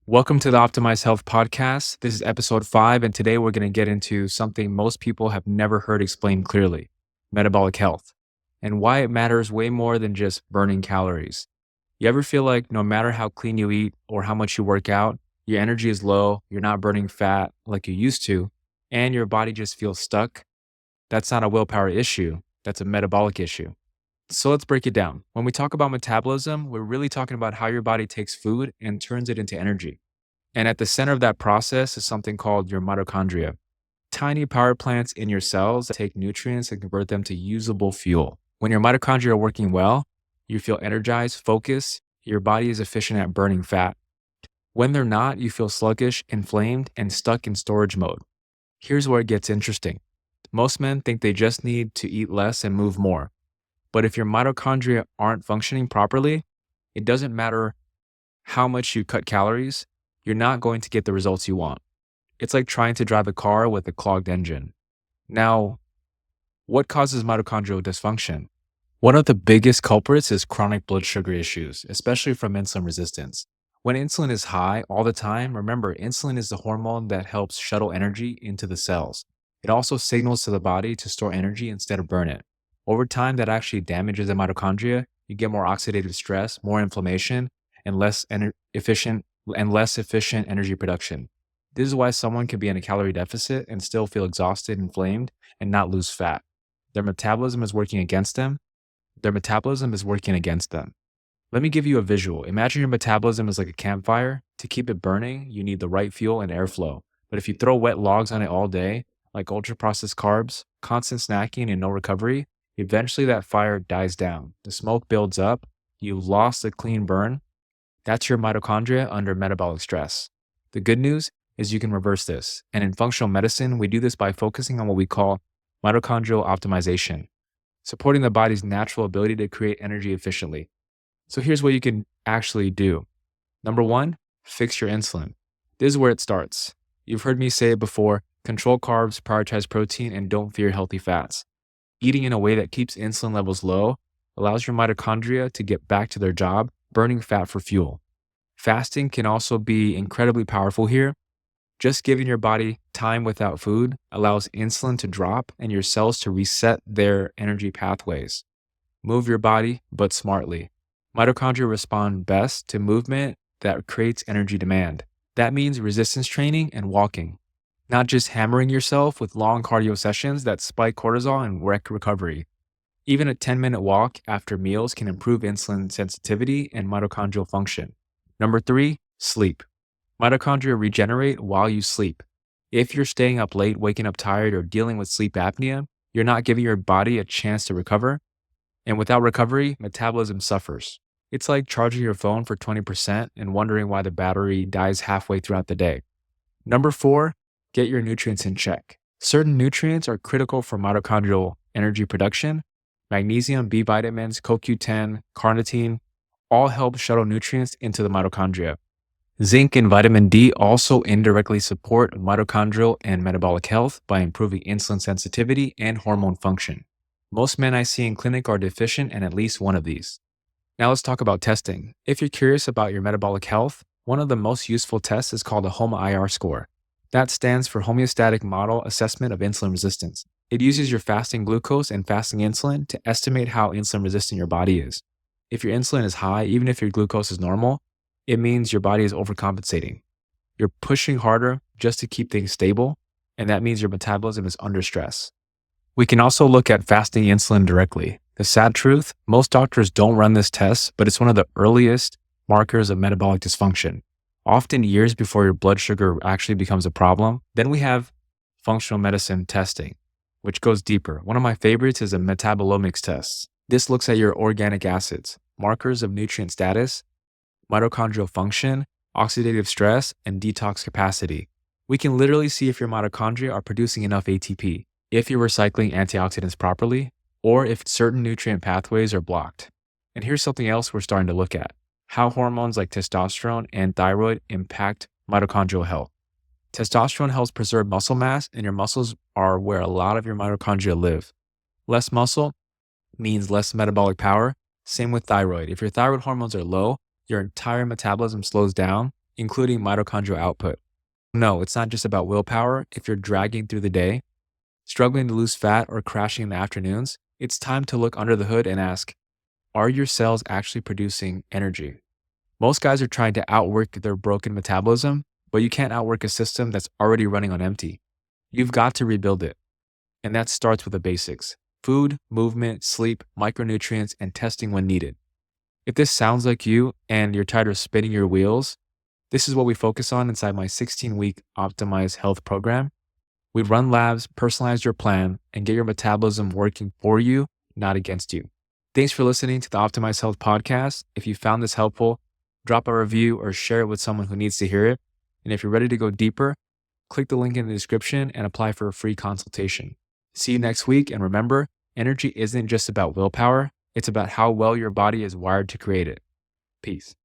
Welcome to the Optimized Health Podcast. This is episode 5, and today we're going to get into something most people have never heard explained clearly: metabolic health, and why it matters way more than just burning calories. You ever feel like no matter how clean you eat or how much you work out, your energy is low, you're not burning fat like you used to, and your body just feels stuck? That's not a willpower issue, that's a metabolic issue. So let's break it down. When we talk about metabolism, we're really talking about how your body takes food and turns it into energy. And at the center of that process is something called your mitochondria, tiny power plants in your cells that take nutrients and convert them to usable fuel. When your mitochondria are working well, you feel energized, focused, your body is efficient at burning fat. When they're not, you feel sluggish, inflamed, and stuck in storage mode. Here's where it gets interesting. Most men think they just need to eat less and move more. But if your mitochondria aren't functioning properly, it doesn't matter how much you cut calories, you're not going to get the results you want. It's like trying to drive a car with a clogged engine. Now, what causes mitochondrial dysfunction? One of the biggest culprits is chronic blood sugar issues, especially from insulin resistance. When insulin is high all the time, remember, insulin is the hormone that helps shuttle energy into the cells. It also signals to the body to store energy instead of burn it. Over time, that actually damages the mitochondria. You get more oxidative stress, more inflammation, and less efficient energy production. This is why someone can be in a calorie deficit and still feel exhausted, inflamed, and not lose fat. Their metabolism is working against them. Let me give you a visual. Imagine your metabolism is like a campfire. To keep it burning, you need the right fuel and airflow. But if you throw wet logs on it all day, like ultra processed carbs, constant snacking, and no recovery, eventually that fire dies down. The smoke builds up. You lost the clean burn. That's your mitochondria under metabolic stress. The good news is you can reverse this. And in functional medicine, we do this by focusing on what we call mitochondrial optimization, supporting the body's natural ability to create energy efficiently. So here's what you can actually do. Number 1, fix your insulin. This is where it starts. You've heard me say it before: control carbs, prioritize protein, and don't fear healthy fats. Eating in a way that keeps insulin levels low allows your mitochondria to get back to their job, burning fat for fuel. Fasting can also be incredibly powerful here. Just giving your body time without food allows insulin to drop and your cells to reset their energy pathways. Move your body, but smartly. Mitochondria respond best to movement that creates energy demand. That means resistance training and walking, not just hammering yourself with long cardio sessions that spike cortisol and wreck recovery. Even a 10-minute walk after meals can improve insulin sensitivity and mitochondrial function. Number 3, sleep. Mitochondria regenerate while you sleep. If you're staying up late, waking up tired, or dealing with sleep apnea, you're not giving your body a chance to recover. And without recovery, metabolism suffers. It's like charging your phone for 20% and wondering why the battery dies halfway throughout the day. Number 4, get your nutrients in check. Certain nutrients are critical for mitochondrial energy production. Magnesium, B vitamins, CoQ10, carnitine all help shuttle nutrients into the mitochondria. Zinc and vitamin D also indirectly support mitochondrial and metabolic health by improving insulin sensitivity and hormone function. Most men I see in clinic are deficient in at least one of these. Now let's talk about testing. If you're curious about your metabolic health, one of the most useful tests is called a HOMA-IR score. That stands for Homeostatic Model Assessment of Insulin Resistance. It uses your fasting glucose and fasting insulin to estimate how insulin resistant your body is. If your insulin is high, even if your glucose is normal, it means your body is overcompensating. You're pushing harder just to keep things stable, and that means your metabolism is under stress. We can also look at fasting insulin directly. The sad truth, most doctors don't run this test, but it's one of the earliest markers of metabolic dysfunction, often years before your blood sugar actually becomes a problem. Then we have functional medicine testing, which goes deeper. One of my favorites is a metabolomics test. This looks at your organic acids, markers of nutrient status, mitochondrial function, oxidative stress, and detox capacity. We can literally see if your mitochondria are producing enough ATP, if you're recycling antioxidants properly, or if certain nutrient pathways are blocked. And here's something else we're starting to look at: how hormones like testosterone and thyroid impact mitochondrial health. Testosterone helps preserve muscle mass, and your muscles are where a lot of your mitochondria live. Less muscle means less metabolic power. Same with thyroid. If your thyroid hormones are low, your entire metabolism slows down, including mitochondrial output. No, it's not just about willpower. If you're dragging through the day, struggling to lose fat, or crashing in the afternoons, it's time to look under the hood and ask, are your cells actually producing energy? Most guys are trying to outwork their broken metabolism, but you can't outwork a system that's already running on empty. You've got to rebuild it. And that starts with the basics: food, movement, sleep, micronutrients, and testing when needed. If this sounds like you and you're tired of spinning your wheels, this is what we focus on inside my 16-week Optimized Health program. We run labs, personalize your plan, and get your metabolism working for you, not against you. Thanks for listening to the Optimized Health podcast. If you found this helpful, drop a review or share it with someone who needs to hear it. And if you're ready to go deeper, click the link in the description and apply for a free consultation. See you next week. And remember, energy isn't just about willpower. It's about how well your body is wired to create it. Peace.